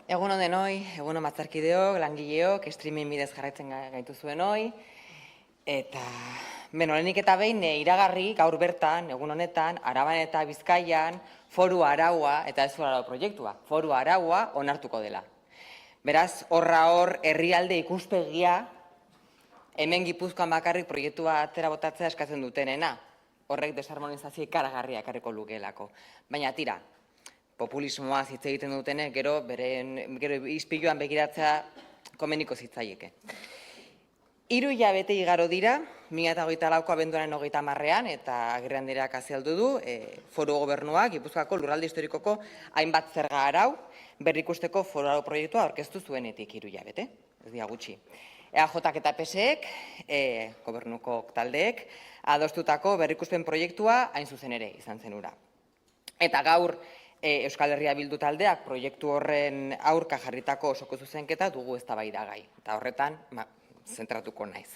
Egun on denoi, egun on batzarkideok, langileok, streaming bidez jarraitzen gaituzuen hoi. Eta, lehenik eta behin iragarri gaur bertan, egun honetan, Araban eta Bizkaian, foru araua, eta ez foru arau proiektua, foru araua onartuko dela. Beraz, horra hor, herrialde ikuspegia, hemen Gipuzkoan bakarrik proiektua atera botatzea eskatzen dutenena. Horrek desarmonizazio ikaragarria ekarriko lukeelako. Baina tira, populismoa hitz egiten dutene, gero ispiluan begiratzea komeniko zitzaieke. 3 hilabete igaro dira, 2024ko abenduaren 30ean, eta Agirre Andereak azaldu du, foru gobernuak, Gipuzkoako lurralde historikoko hainbat zerga arau, berrikusteko foru arau proiektua aurkeztu zuenetik 3 hilabete, ez dira gutxi. EAJak eta PSek, gobernuko taldeek, adostutako berrikuspen proiektua hain zuzen ere izan zen hura. Eta gaur, Euskal Herria Bildu taldeak proiektu horren aurka jarritako osoko zuzenketa dugu eztabaidagai. Eta horretan, zentratuko naiz.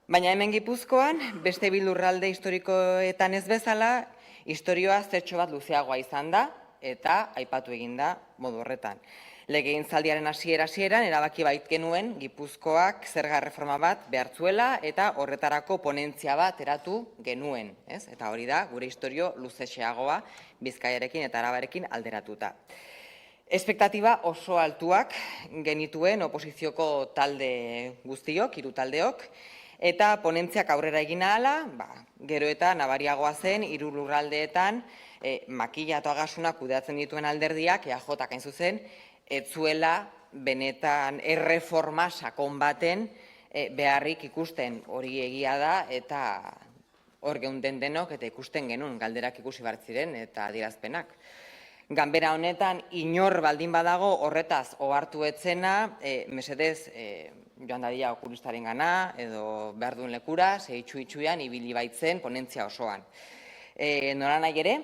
Baina hemen Gipuzkoan, beste lurralde historikoetan ez bezala, historioa zertxo bat luzeagoa izan da, eta aipatu egin da modu horretan. Legegintzaldiaren hasieran erabaki bait genuen Gipuzkoak zerga erreforma bat behartzuela eta horretarako ponentzia bat eratu genuen. Eta hori da, gure historio luzexeagoa Bizkaiarekin eta Arabarekin alderatuta. Espektatiba oso altuak genituen oposizioko talde guztiok, 3 taldeok, eta ponentziak aurrera egin ahala, gero eta nabariagoa zen 3 lurraldeetan makila eta agasunak kudeatzen dituen alderdiak, EAJak hain zuzen, ez zuela benetan erreforma sakon baten beharrik ikusten, hori egia da, eta hor geunden denok eta ikusten genuen galderak ikusi ziren eta adierazpenak. Ganbera honetan inor baldin badago horretaz ohartu etzena, mesedez joan dadila okulistaren gana edo behar duen lekura, itxuian ibili baitzen ponentzia osoan. Nola nahi ere,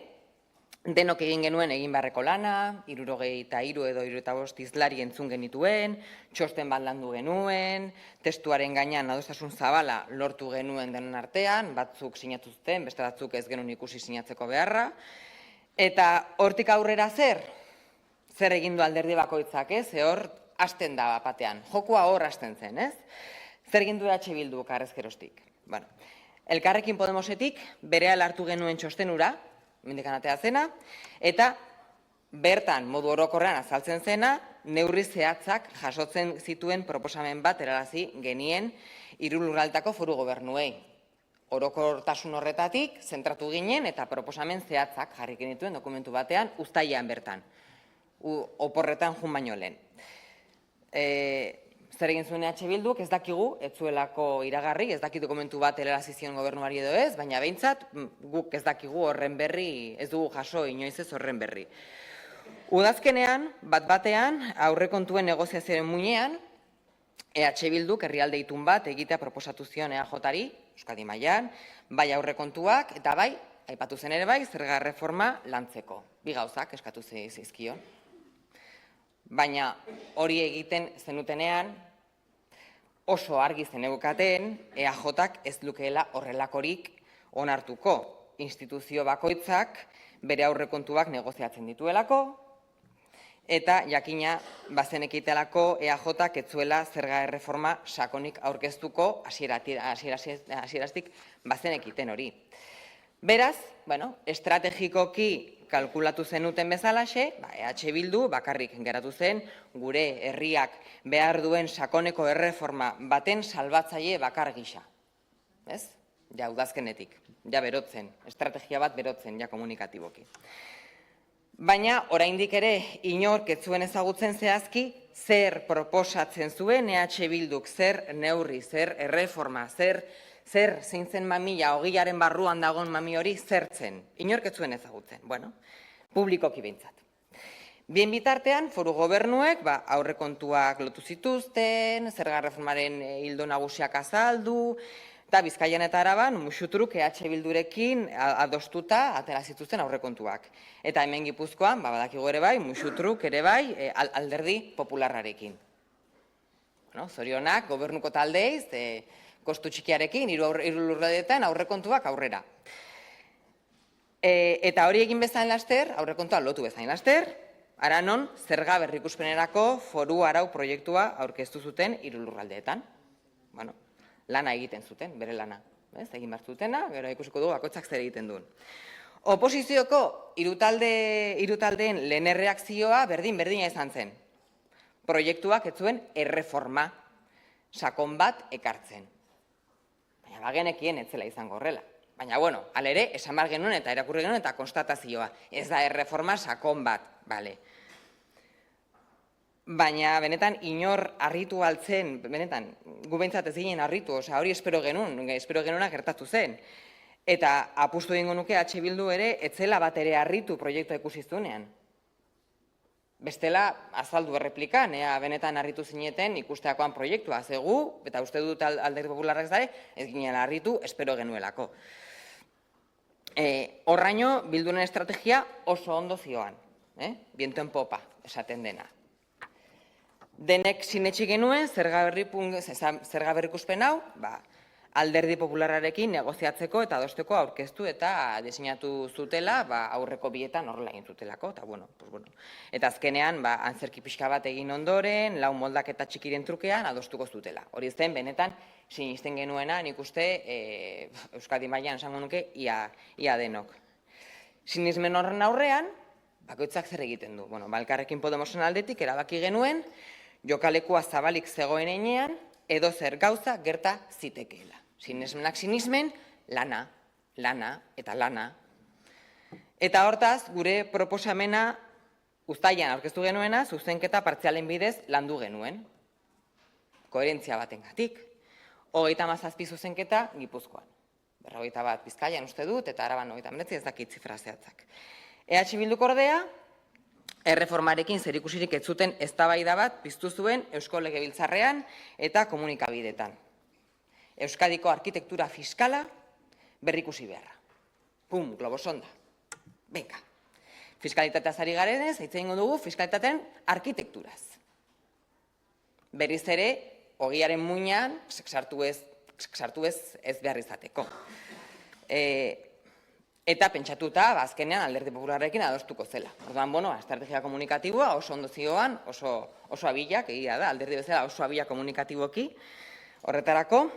denok egin genuen egin beharreko lana, 73 edo 75 hizlari entzun genituen, txosten bat landu genuen, testuaren gainean adostasun zabala lortu genuen denon artean, batzuk sinatu zuten, beste batzuk ez genuen ikusi sinatzeko beharra. Eta hortik aurrera zer egin du alderdi bakoitzak, hor hasten da batean, jokua hor hasten zen, ez? Zer egin du EH Bildu karrezkerostik? Elkarrekin Podemosetik berehala hartu genuen txostenura, mendikan atea zena, eta bertan modu orokorrean azaltzen zena, neurri zehatzak jasotzen zituen proposamen bat erarazi genien 3 lurraldeetako foru gobernuei. Orokortasun horretatik zentratu ginen eta proposamen zehatzak jarri genituen dokumentu batean uztailean bertan, oporretan jun baino lehen. Zer egin zuen EH Bilduk, ez dakigu, ez zuelako iragarri, ez daki dokumentu bat helarazi zion gobernuari edo ez, baina behintzat guk ez dakigu horren berri, ez dugu jaso inoiz ez horren berri. Udazkenean, batean, aurrekontuen negoziazioaren muinean, EH Bilduk herrialde itun bat egitea proposatu zion EAJari, Euskadi mailan, bai aurrekontuak eta bai, aipatu zen ere bai, zerga erreforma lantzeko. 2 gauzak eskatu zizkion. Baina hori egiten zenutenean, oso argi zeneukaten, EAJak ez lukeela horrelakorik onartuko. Instituzio bakoitzak bere aurrekontuak negoziatzen dituelako, eta jakina bazenekitelako EAJak ez zuela zerga erreforma sakonik aurkeztuko hasieratik bazenekiten hori. Beraz, estrategikoki kalkulatu zenuten bezalaxe, EH Bildu bakarrik geratu zen gure herriak behar duen sakoneko erreforma baten salbatzaile bakar gisa. Ez? Ja, udazkenetik, ja berotzen, estrategia bat berotzen, ja komunikatiboki. Baina, oraindik ere, inork ez zuen ezagutzen zehazki, zer proposatzen zuen EH Bilduk, zer neurri, zer erreforma, zer zeintzen mamila, 20aren barruan dagoen mami hori, zertzen. Inork ez zuen ezagutzen, publikoki behintzat. Bien bitartean, foru gobernuek aurrekontuak lotu zituzten, zerga erreformaren ildo nagusiak azaldu, eta Bizkaian eta Araban, musutruk EH Bildurekin adostuta atera zituzten aurrekontuak. Eta hemen Gipuzkoan, badakigu ere bai, musutruk ere bai, alderdi popularrarekin. Zorionak, gobernuko taldeiz, kostu txikiarekin, 3 lurraldeetan aurrekontuak aurrera. Eta hori egin bezain laster, aurrekontua lotu bezain laster, Aranon, zerga berrikuspenerako foru arau proiektua aurkeztu zuten 3 lurraldeetan. Bueno, lana egiten zuten, bere lana. Egin behar zutena, gero ikusiko dugu bakoitzak zer egiten duen. Oposizioko hiru taldeen lehen erreakzioa berdina izan zen. Proiektuak ez zuen erreforma sakon bat ekartzen. Baina bagenekien ez zela izango horrela. Baina, bueno, alere, esan behar genuen eta erakurri genuen eta konstatazioa. Ez da erreforma sakon bat, bale. Baina, benetan, inor harritu altzen, benetan, gu behintzat ez ginen harritu, hori espero genuena gertatu zen. Eta apustu egingo nuke H. Bildu ere, etzela bat ere harritu proiektua ikusizunean. Bestela, azaldu erreplikan, benetan harritu zineten ikusteakoan proiektua, zegu, eta uste dut Alderdi Popularrak ez ginen harritu, espero genuelako. Horraino, Bilduren estrategia oso ondo zioan, viento en popa, esaten dena. Denek sinetsi genuen, zerga berrikuspen hau, Alderdi Popularrarekin negoziatzeko eta adosteko aurkeztu eta diseinatu zutela, aurreko bietan horrela egin zutelako, eta azkenean, antzerki pixka bat egin ondoren, lau moldaketa txikiren trukean adostuko zutela. Hori zen, benetan, sinisten genuena, nik uste, Euskadi mailan esango nuke, ia denok. Sinismen horren aurrean, bakoitzak zer egiten du. Elkarrekin Podemosen aldetik erabaki genuen, jokalekua zabalik zegoen heinean, edo zer gauza gerta zitekeela. Sinismenak sinismen, lana eta lana. Eta hortaz, gure proposamena uztailean aurkeztu genuena, zuzenketa partzialen bidez landu genuen. Koherentzia batengatik. 37 zuzenketa Gipuzkoan. 41 Bizkaian uste dut, eta Araban 39 ez dakit zifra zehatzak. EH Bilduk ordea, erreformarekin zerikusirik ez zuten eztabaida bat piztu zuen Eusko Legebiltzarrean eta komunikabideetan. Euskadiko arkitektura fiskala berrikusi beharra. Pum, globosonda. Venga. Fiskalitateaz ari garenez, hitz egingo dugu fiskalitatean arkitekturaz. Berriz ere, ogiaren muinean, sartu ez behar izateko. Eta pentsatuta, azkenean Alderdi Popularrarekin adostuko zela. Orduan, estrategia komunikatiboa oso ondo zioan, oso abilak, egia da, alderdi bezala oso abilak komunikatiboki, horretarako.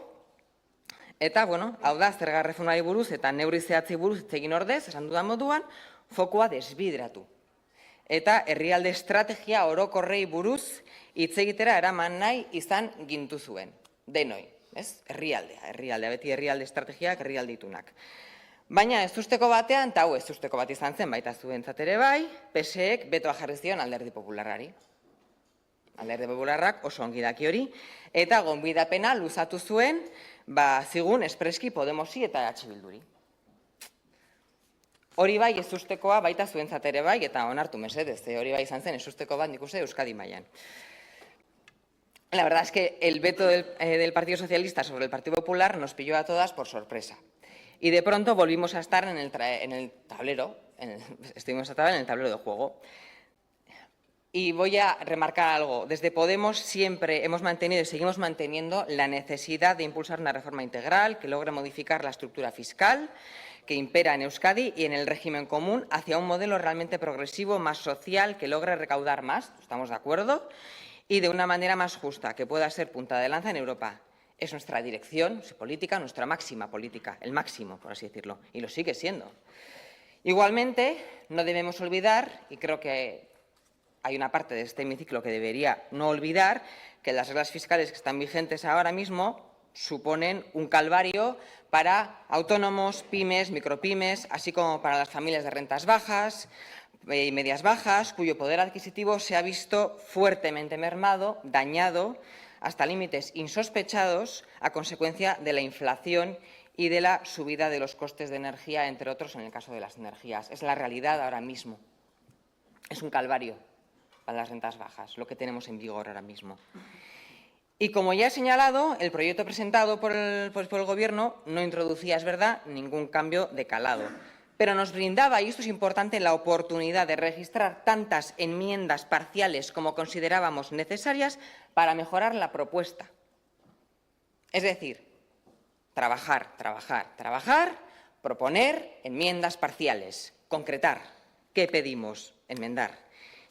Eta, hau da, zerga erreformari buruz eta neurri zehatzi buruz egin ordez, esan dudan moduan, fokoa desbideratu. Eta herrialde estrategia orokorrei buruz hitz egitera eraman nahi izan gintu zuen. Denoi, ez? Herrialdea, beti herrialde estrategiak, herrialde itunak. Baina ez usteko batean, eta hau ez usteko bat izan zen, baita zuentzat ere bai, PSEek betoa jarri zion Alderdi Popularrari. Alderdi Popularrak oso ongi daki hori, eta gonbidapena luzatu zuen, zigun espreski Podemosi eta EH Bilduri. Hori bai ez ustekoa baita zuentzat ere bai, eta onartu mesedez, hori bai izan zen ez usteko bat nik uste Euskadi mailan. La verdad es que el veto del Partido Socialista sobre el Partido Popular nos pilló a todas por sorpresa. Y de pronto volvimos a estar en el tablero, estuvimos a estar en el tablero de juego. Y voy a remarcar algo. Desde Podemos siempre hemos mantenido y seguimos manteniendo la necesidad de impulsar una reforma integral que logre modificar la estructura fiscal que impera en Euskadi y en el régimen común hacia un modelo realmente progresivo, más social, que logre recaudar más, estamos de acuerdo, y de una manera más justa, que pueda ser punta de lanza en Europa. Es nuestra dirección política, nuestra máxima política, el máximo, por así decirlo, y lo sigue siendo. Igualmente, no debemos olvidar, y creo que hay una parte de este hemiciclo que debería no olvidar, que las reglas fiscales que están vigentes ahora mismo suponen un calvario para autónomos, pymes, micropymes, así como para las familias de rentas bajas y medias bajas, cuyo poder adquisitivo se ha visto fuertemente mermado, dañado, hasta límites insospechados a consecuencia de la inflación y de la subida de los costes de energía, entre otros en el caso de las energías. Es la realidad ahora mismo. Es un calvario para las rentas bajas, lo que tenemos en vigor ahora mismo. Y como ya he señalado, el proyecto presentado por el Gobierno no introducía, es verdad, ningún cambio de calado, pero nos brindaba, y esto es importante, la oportunidad de registrar tantas enmiendas parciales como considerábamos necesarias para mejorar la propuesta. Es decir, trabajar, proponer enmiendas parciales, concretar qué pedimos enmendar.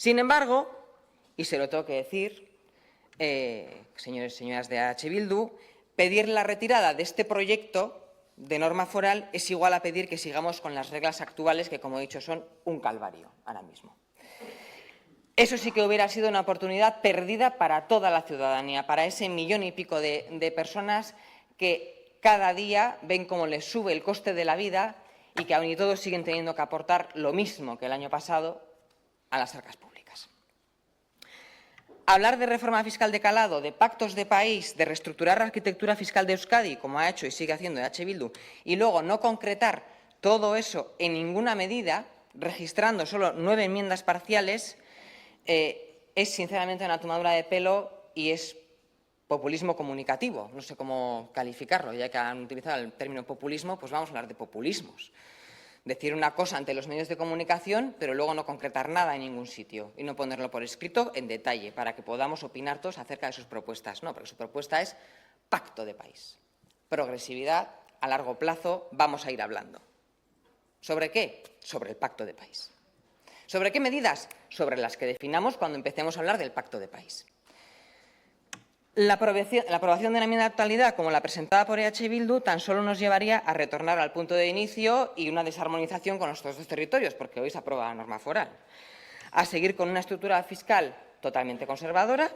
Sin embargo, y se lo tengo que decir, señores y señoras de H. Bildu, pedir la retirada de este proyecto de norma foral es igual a pedir que sigamos con las reglas actuales, que, como he dicho, son un calvario ahora mismo. Eso sí que hubiera sido una oportunidad perdida para toda la ciudadanía, para ese millón y pico de personas que cada día ven cómo les sube el coste de la vida y que aún y todos siguen teniendo que aportar lo mismo que el año pasado a las arcas públicas. Hablar de reforma fiscal de calado, de pactos de país, de reestructurar la arquitectura fiscal de Euskadi, como ha hecho y sigue haciendo H. Bildu, y luego no concretar todo eso en ninguna medida, registrando solo 9 enmiendas parciales, es sinceramente una tomadura de pelo y es populismo comunicativo. No sé cómo calificarlo, ya que han utilizado el término populismo, pues vamos a hablar de populismos. Decir una cosa ante los medios de comunicación, pero luego no concretar nada en ningún sitio y no ponerlo por escrito en detalle para que podamos opinar todos acerca de sus propuestas. No, porque su propuesta es pacto de país. Progresividad, a largo plazo, vamos a ir hablando. ¿Sobre qué? Sobre el pacto de país. ¿Sobre qué medidas? Sobre las que definamos cuando empecemos a hablar del pacto de país. La aprobación de la enmienda de actualidad, como la presentada por EH Bildu, tan solo nos llevaría a retornar al punto de inicio y una desarmonización con los dos territorios, porque hoy se aprueba la norma foral. A seguir con una estructura fiscal totalmente conservadora,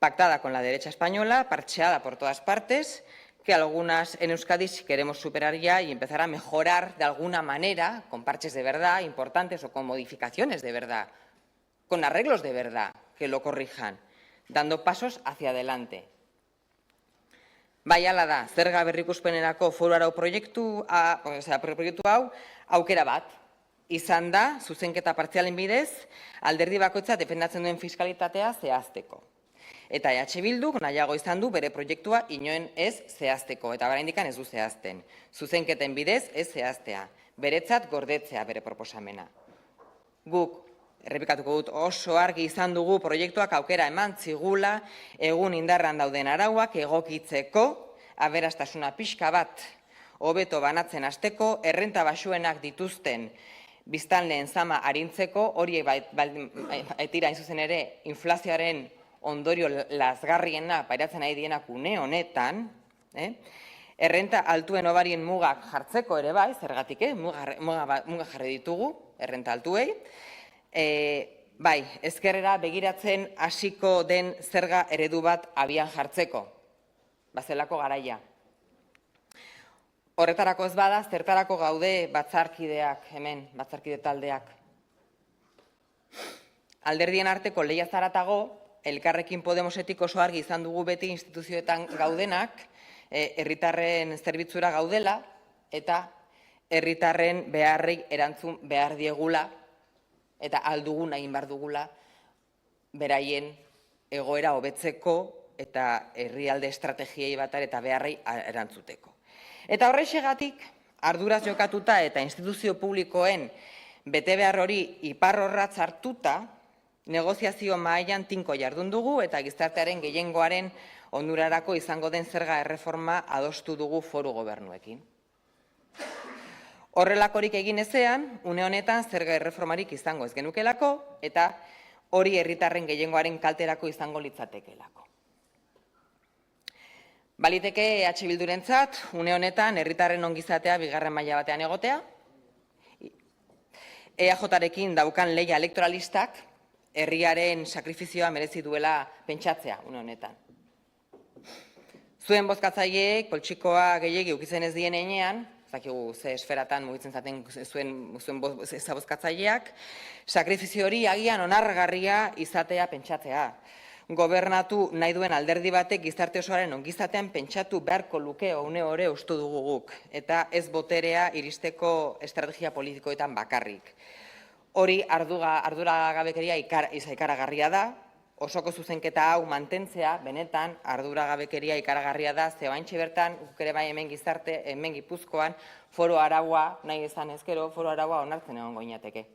pactada con la derecha española, parcheada por todas partes, que algunas en Euskadi si queremos superar ya y empezar a mejorar de alguna manera, con parches de verdad importantes o con modificaciones de verdad, con arreglos de verdad que lo corrijan, dando pasos hacia adelante. Bai ala da, zerga berrikuspenerako foru arau proiektu hau aukera bat. Izan da, zuzenketa partzialen bidez, alderdi bakoitza defendatzen duen fiskalitatea zehazteko. Eta EH Bilduk nahiago izan du bere proiektua inoen ez zehazteko, eta oraindikan ez du zehazten. Zuzenketen bidez ez zehaztea, beretzat gordetzea bere proposamena. Guk, errepikatuko dut, oso argi izan dugu proiektuak aukera eman zigula egun indarran dauden arauak egokitzeko, aberastasuna pixka bat hobeto banatzen hasteko, errenta baxuenak dituzten biztanleen zama arintzeko, hori baitira hain zuzen ere inflazioaren ondorio lazgarriena pairatzen ari dienak une honetan, errenta altuen obarien mugak jartzeko ere bai, zergatik, muga jarri ditugu, errenta altuei, bai, ezkerrera begiratzen hasiko den zerga eredu bat abian jartzeko, bazelako garaia. Horretarako ez bada, zertarako gaude batzarkideak, hemen, batzarkide taldeak. Alderdien arteko lehia zaratago, Elkarrekin Podemosetik oso argi izan dugu beti instituzioetan gaudenak, herritarren zerbitzura gaudela eta herritarren beharrei erantzun behar diegula eta aldugun egin behar dugula beraien egoera hobetzeko eta herrialde estrategiei batar eta beharrei erantzuteko. Eta horrexegatik, arduraz jokatuta eta instituzio publikoen betebehar hori iparrorratz hartuta, negoziazio mahaian tinko jardun dugu eta gizartearen gehiengoaren onurarako izango den zerga erreforma adostu dugu foru gobernuekin. Horrelakorik egin ezean, une honetan zerga erreformarik izango ez genukelako eta hori herritarren gehiengoaren kalterako izango litzatekelako. Baliteke EH Bildurentzat, une honetan herritarren ongizatea bigarren maila batean egotea, EAJarekin daukan lehia elektoralistak herriaren sakrifizioa merezi duela pentsatzea une honetan. Zuen bozkatzaileek poltsikoa gehiegi ukitzen ez dien heinean, zakigu ze esferatan mugitzen zaten zuen bozkatzaileak, sakrifizio hori agian onargarria izatea pentsatzea. Gobernatu nahi duen alderdi batek gizarte osoaren ongizatean pentsatu beharko luke une hori ustu dugu guk, eta ez boterea iristeko estrategia politikoetan bakarrik. Hori arduragabekeria ikaragarria da, osoko zuzenketa hau mantentzea, benetan arduragabekeria ikaragarria da, ze baintxe bertan, guk ere bai hemen gizarte, hemen Gipuzkoan, foru araua, nahi izan ezkero, foru araua onartzen egon goinateke.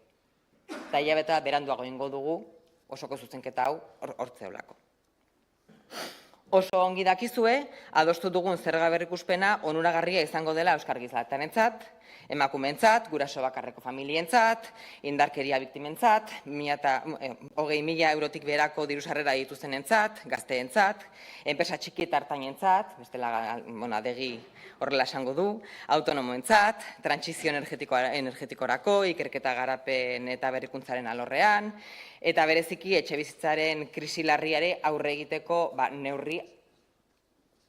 Eta hilabeta beranduago ingo dugu, osoko zuzenketa hau hortzeolako. Oso ongi dakizue, adostu dugun zerga berrikuspena onuragarria izango dela euskal gizartearentzat, Emakumeentzat, guraso bakarreko familientzat, indarkeria biktimentzat, 20.000 eurotik beherako diru sarrera dituztenentzat, gazteentzat, enpresa txiki eta ertainentzat, bestela adegi horrela esango du, autonomoentzat, trantsizio energetikorako, ikerketa garapen eta berrikuntzaren alorrean, eta bereziki etxebizitzaren krisi larriare aurre egiteko neurri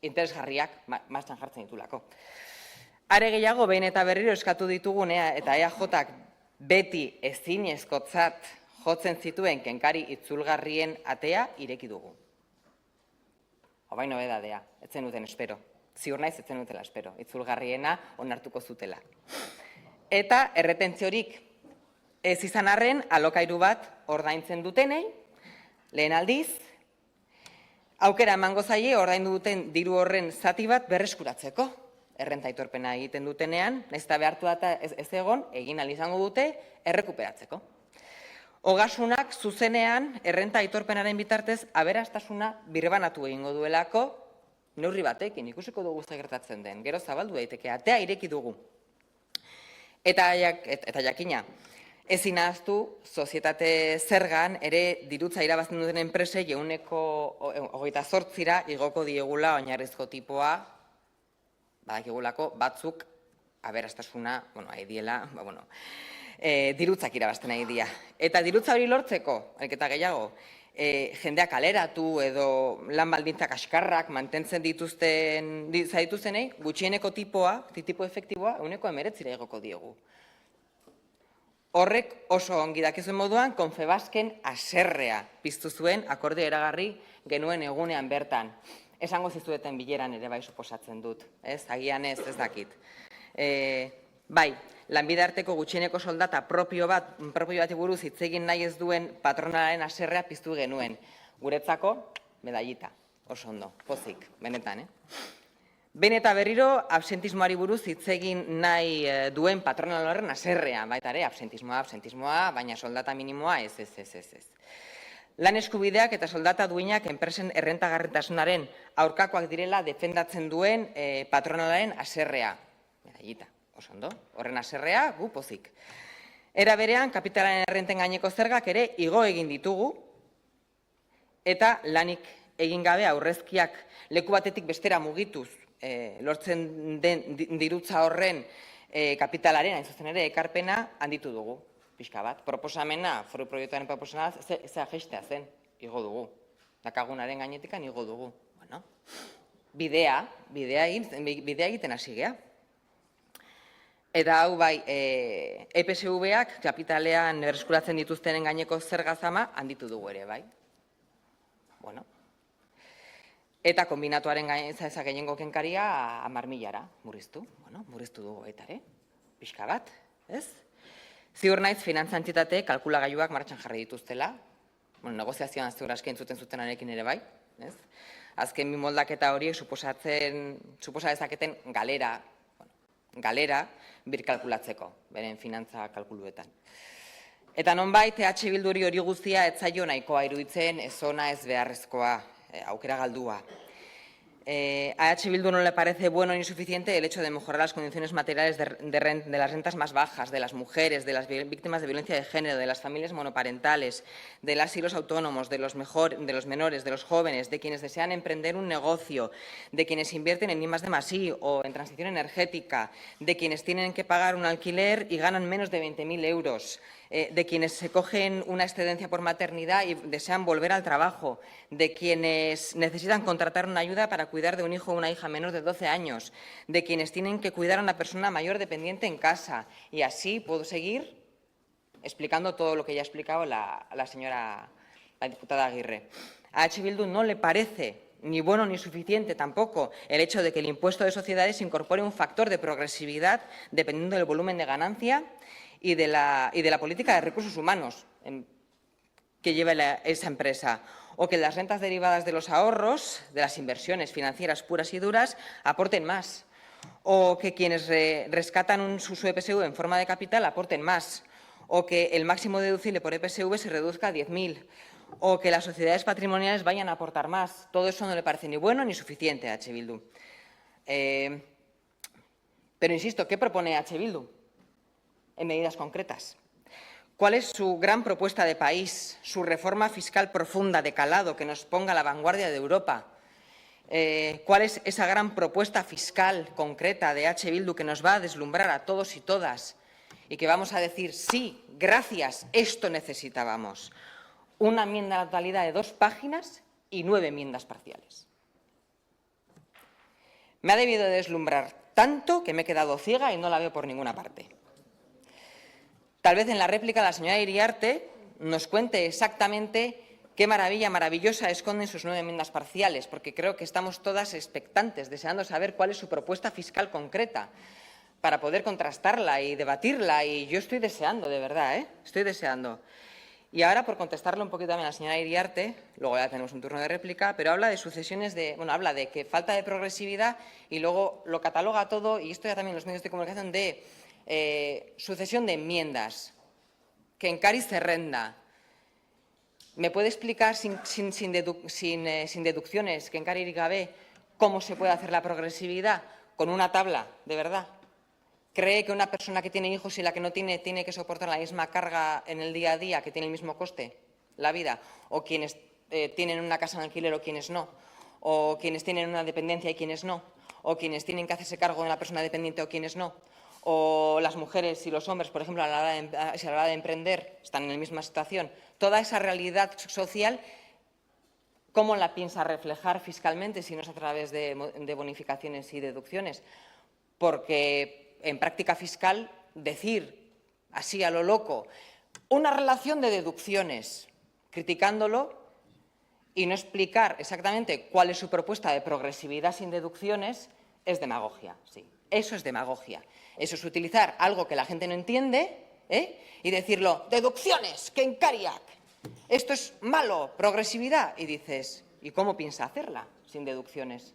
interesgarriak martxan jartzen ditulako. Are gehiago, behin eta berriro eskatu ditugunea eta EAJak beti ezinezkotzat jotzen zituen kenkari itzulgarrien atea ireki dugu. Hau bai nobedadea, ez zenuten espero. Ziur naiz ez zenutela espero, itzulgarriena onartuko zutela. Eta erretentziorik ez izan arren alokairu bat ordaintzen dutenei, lehen aldiz, aukera emango zaie ordaindu duten diru horren zati bat berreskuratzeko. Errenta aitorpena egiten dutenean, nahiz eta behartu data ez egon, egin ahal izango dute errekuperatzeko. Ogasunak zuzenean errenta aitorpenaren bitartez aberastasuna birbanatu egingo duelako neurri batekin, ikusiko dugu zer gertatzen den, gero zabaldu daiteke, atea ireki dugu. Eta jakina, ezin ahaztu, sozietate zergan ere dirutza irabazten duten enpresei 28%ra igoko diegula oinarrizko tipoa, badakigulako batzuk aberastasuna, diela, dirutzak irabazten nahi dira. Eta dirutza hori lortzeko, ariketa gehiago, jendeak aleratu edo lan baldintzak askarrak mantentzen dituztenei, gutxieneko tipoa, tipo efektiboa, 19%ra igoko diegu. Horrek oso ongi dakizuen moduan, Confebasken haserrea piztu zuen akordio eragarri genuen egunean bertan. Esango zizueten bileran ere bai suposatzen dut, agian ez dakit. Bai, lanbide arteko gutxieneko soldata propio bati buruz hitz egin nahi ez duen patronalaren haserrea piztu genuen. Guretzako, medallita, oso ondo, pozik, benetan. Behin eta berriro, absentismoari buruz hitz egin nahi duen patronal horren haserrea, baita ere, absentismoa, baina soldata minimoa ez. Lan eskubideak eta soldata duinak enpresen errentagarritasunaren aurkakoak direla defendatzen duen patronalaren haserrea. Medallita, oso ondo, horren haserrea gu pozik. Era berean, kapitalaren errenten gaineko zergak ere igo egin ditugu eta lanik egin gabe aurrezkiak leku batetik bestera mugituz lortzen den dirutza horren kapitalaren, hain zuzen ere, ekarpena handitu dugu. Pixka bat, proposamena, foru proiektuaren proposamena, zea geistea zen, igo dugu. Dakagunaren gainetikan igo dugu. Bidea egiten hasi gea. Eta hau bai, EPSV-ak kapitalean berreskuratzen dituztenen gaineko zergazama handitu dugu ere, bai. Eta kombinatuaren gehiengo kenkaria 10.000-ra murriztu. Murriztu dugu baita ere, pixka bat, ez? Ziur naiz, finantza entitate kalkulagailuak martxan jarri dituztela, negoziazioan ziur aski entzuten zutenarekin ere bai, ez? Azken bi moldaketa horiek suposa dezaketen galera birkalkulatzeko, beren finantza kalkuluetan. Eta nonbait, EH Bilduri hori guztia ez zaio nahikoa iruditzen, ez ona ez beharrezkoa, aukera galdua. A EH Bildu no le parece bueno ni suficiente el hecho de mejorar las condiciones materiales de las rentas más bajas, de las mujeres, de las víctimas de violencia de género, de las familias monoparentales, de las y los autónomos, de los menores, de los jóvenes, de quienes desean emprender un negocio, de quienes invierten en I+D+I o en transición energética, de quienes tienen que pagar un alquiler y ganan menos de 20.000 euros, de quienes se cogen una excedencia por maternidad y desean volver al trabajo, de quienes necesitan contratar una ayuda para cuidar de un hijo o una hija menor de 12 años, de quienes tienen que cuidar a una persona mayor dependiente en casa. Y así puedo seguir explicando todo lo que ya ha explicado la diputada Aguirre. A EH Bildu no le parece ni bueno ni suficiente tampoco el hecho de que el impuesto de sociedades incorpore un factor de progresividad dependiendo del volumen de ganancia y de la política de recursos humanos que lleva esa empresa, o que las rentas derivadas de los ahorros, de las inversiones financieras puras y duras, aporten más, o que quienes rescatan su EPSV en forma de capital aporten más, o que el máximo deducible por EPSV se reduzca a 10.000, o que las sociedades patrimoniales vayan a aportar más. Todo eso no le parece ni bueno ni suficiente a EH Bildu. Pero insisto, ¿qué propone H. Bildu en medidas concretas? ¿Cuál es su gran propuesta de país, su reforma fiscal profunda de calado que nos ponga a la vanguardia de Europa? ¿Cuál es esa gran propuesta fiscal concreta de H. Bildu que nos va a deslumbrar a todos y todas y que vamos a decir, sí, gracias, esto necesitábamos? Una enmienda a la totalidad de 2 páginas y 9 enmiendas parciales. Me ha debido de deslumbrar tanto que me he quedado ciega y no la veo por ninguna parte. Tal vez en la réplica la señora Iriarte nos cuente exactamente qué maravilla maravillosa esconden sus 9 enmiendas parciales, porque creo que estamos todas expectantes, deseando saber cuál es su propuesta fiscal concreta para poder contrastarla y debatirla. Y yo estoy deseando, de verdad, estoy deseando. Y ahora, por contestarle un poquito también a la señora Iriarte, luego ya tenemos un turno de réplica, pero habla de sucesiones de, bueno, habla de que falta de progresividad y luego lo cataloga todo, y esto ya también en los medios de comunicación, de sucesión de enmiendas, que encari zerrenda. ¿Me puede explicar sin deducciones, que encari gabe, cómo se puede hacer la progresividad? Con una tabla, de verdad. ¿Cree que una persona que tiene hijos y la que no tiene que soportar la misma carga en el día a día, que tiene el mismo coste, la vida? ¿O quienes tienen una casa en alquiler o quienes no? ¿O quienes tienen una dependencia y quienes no? ¿O quienes tienen que hacerse cargo de la persona dependiente o quienes no? ¿O las mujeres y los hombres, por ejemplo, a la hora de emprender, están en la misma situación? Toda esa realidad social, ¿cómo la piensa reflejar fiscalmente si no es a través de bonificaciones y deducciones? Porque en práctica fiscal, decir así a lo loco una relación de deducciones, criticándolo, y no explicar exactamente cuál es su propuesta de progresividad sin deducciones, es demagogia, sí. Eso es demagogia. Eso es utilizar algo que la gente no entiende y decirlo, deducciones, que encariac. Esto es malo, progresividad. Y dices, ¿y cómo piensa hacerla sin deducciones?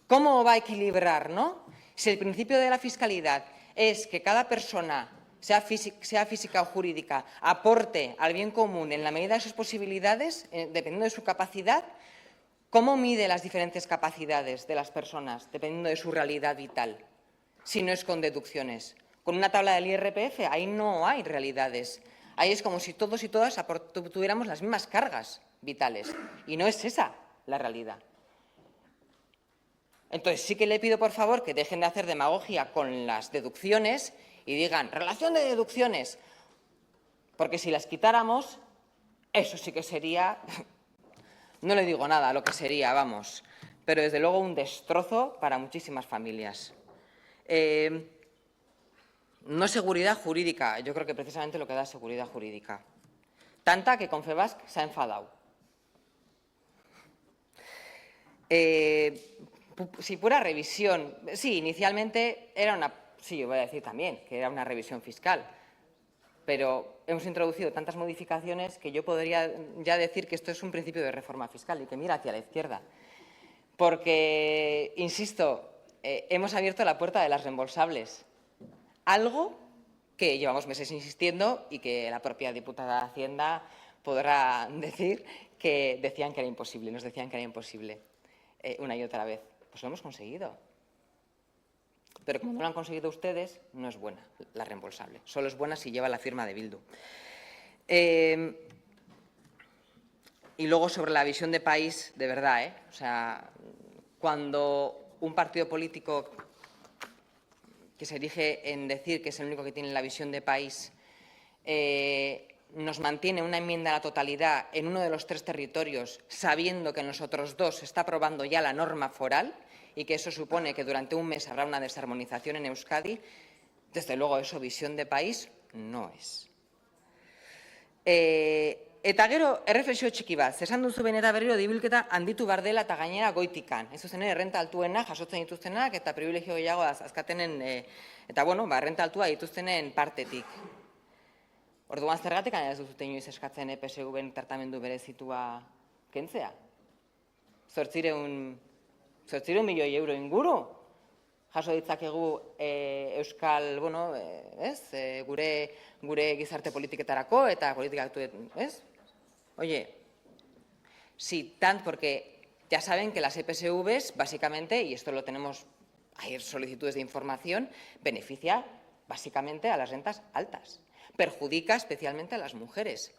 ¿Cómo va a equilibrar, no? Si el principio de la fiscalidad es que cada persona, sea física o jurídica, aporte al bien común en la medida de sus posibilidades, dependiendo de su capacidad, ¿cómo mide las diferentes capacidades de las personas, dependiendo de su realidad vital, si no es con deducciones? Con una tabla del IRPF, ahí no hay realidades. Ahí es como si todos y todas tuviéramos las mismas cargas vitales. Y no es esa la realidad. Entonces, sí que le pido, por favor, que dejen de hacer demagogia con las deducciones y digan, relación de deducciones, porque si las quitáramos, eso sí que sería, no le digo nada a lo que sería, vamos, pero desde luego un destrozo para muchísimas familias. No seguridad jurídica, yo creo que precisamente lo que da es seguridad jurídica. Tanta que Confebask se ha enfadado. Sí, pura revisión. Sí, inicialmente era una, sí, yo voy a decir también que era una revisión fiscal, pero hemos introducido tantas modificaciones que yo podría ya decir que esto es un principio de reforma fiscal y que mira hacia la izquierda. Porque, insisto, hemos abierto la puerta de las reembolsables. Algo que llevamos meses insistiendo y que la propia diputada de Hacienda podrá decir que decían que era imposible, nos decían que era imposible una y otra vez. Pues lo hemos conseguido. Pero como no lo han conseguido ustedes, no es buena la reembolsable. Solo es buena si lleva la firma de Bildu. Y luego sobre la visión de país, de verdad, o sea, cuando un partido político que se erige en decir que es el único que tiene la visión de país, nos mantiene una enmienda a la totalidad en uno de los 3 territorios, sabiendo que en los otros 2 se está aprobando ya la norma foral y que eso supone que durante un mes habrá una desarmonización en Euskadi, desde luego eso visión de país no es. Eta gero, erreflexio txiki bat, esan duzu behin eta berriro dibilketa handitu behar dela eta gainera goitikan. Ez zuzen errenta altuena jasotzen dituztenak eta privilegio gehiago azkatenen, eta bueno, errenta altua dituztenen partetik. Orduan zergatik ez duzute inoiz eskatzen PSV-en tratamendu berezitua kentzea? 800 milioi euro inguru jaso ditzakegu euskal, bueno, gure gizarte politiketarako eta politikatu, Oye, sí, porque ya saben que las EPSVs, básicamente, y esto lo tenemos hay solicitudes de información, beneficia básicamente a las rentas altas, perjudica especialmente a las mujeres.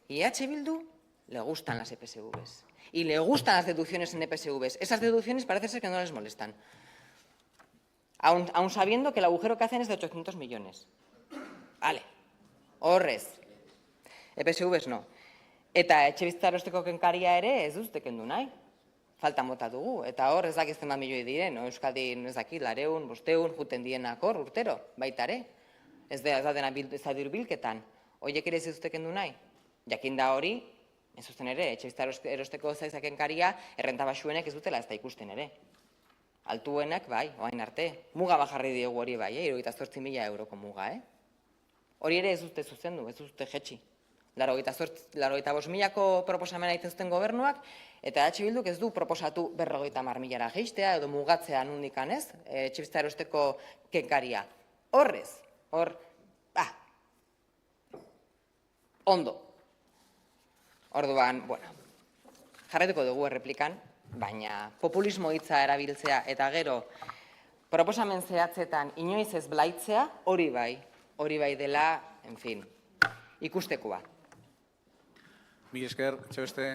Y a H. Bildu le gustan las EPSVs y le gustan las deducciones en EPSVs. Esas deducciones parece ser que no les molestan, aun sabiendo que el agujero que hacen es de 800 millones. Vale, horrez. EPSVs no. Eta etxebizitza erosteko kenkaria ere ez duzte kendu nahi. Falta mota dugu. Eta hor ez dakizten bat milioi diren. Euskadin ez dakit, 200, 500, juten dienak hor urtero, baita ere. Ez da dena bilketan. Horiek ere ez duzte kendu nahi. Jakin da hori, ez zuzen ere, etxebizitza erosteko kenkaria errenta baxuenek ez dutela ez da ikusten ere. Altuenak, bai, oain arte. Muga bajarri diogu hori bai, 78.000 euroko muga, Hori ere ez dute zuzendu, ez dute jetxi. 85.000ko proposamena egiten zuten gobernuak, eta H. Bilduk ez du proposatu 50.000ra geistea, edo mugatzea nundikan ez, etxebizitza erosteko kenkaria. Horrez, ondo. Orduan, jarretuko dugu erreplikan, baina populismo hitza erabiltzea eta gero proposamen zehatzetan inoiz ez blaitzea, hori bai dela, en fin, ikustekoa. Mila esker, Etxebeste.